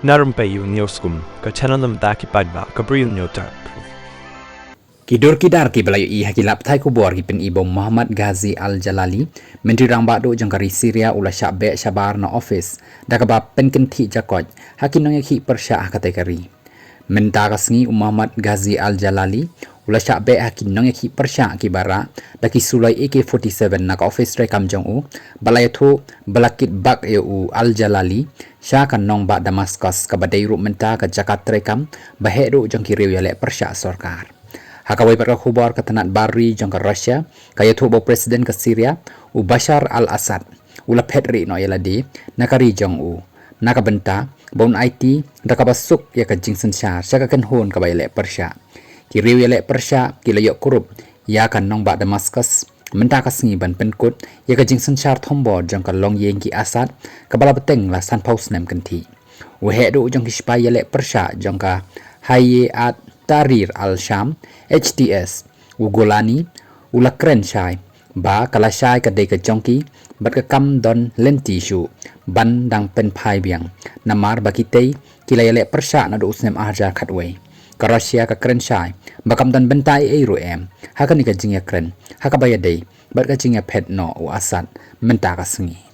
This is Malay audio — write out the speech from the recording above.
Na Rympei U ka paidbah Bri U Hynñiewtrep. Kidur kidar ki belayu i hakilap thai kubor ki pen ibom Muhammad Ghazi al-Jalali Myntri Rangbahduh jangkari Syria ula Syah Shabar na office dakaba penkenti jakoj hakin nong ki pyrshah kategori menta kasngi Muhammad Ghazi al-Jalali ula Syah hakin nong ki pyrshah ki bara daki sulai AK-47 na ka office rekam jong u balayathu balakit bak u al-Jalali Shah kan nong ba Damascus ka badai ru menta ka jakat rekam baheru jangki riu yale pyrshah sarkar hakawai pada khubar katanat bari jangka Russia kaya tubo presiden ke Syria u Bashar al-Assad ula petri no yaladi nakari jong u nakabenta bon IT dakabasuk ya ka jing synshar saka kan hon ka bayale pyrshah kiriu yale pyrshah kilayok kurup ya kan nong ba Damascus menta kasngi ban penkut ya ka jing synshar thombo jangka long yeng ki Assad kabala beteng la san pausnem kanti u hedu jong ki shipai yale pyrshah jangka haye at Tahrir al-Sham HTS Ugolani ulakren shai ba kala shai ka de ka jongki bat ka kam don lenti shu ban dang pen phai biang namar bakitei kilayale pyrshah na do usnem arja khatwei ka Russia ka kren shai ba kam don bentai e ro em hakani ka jingya kren hakabaya dei bat ka jingya phet no u Assad menta ka sngi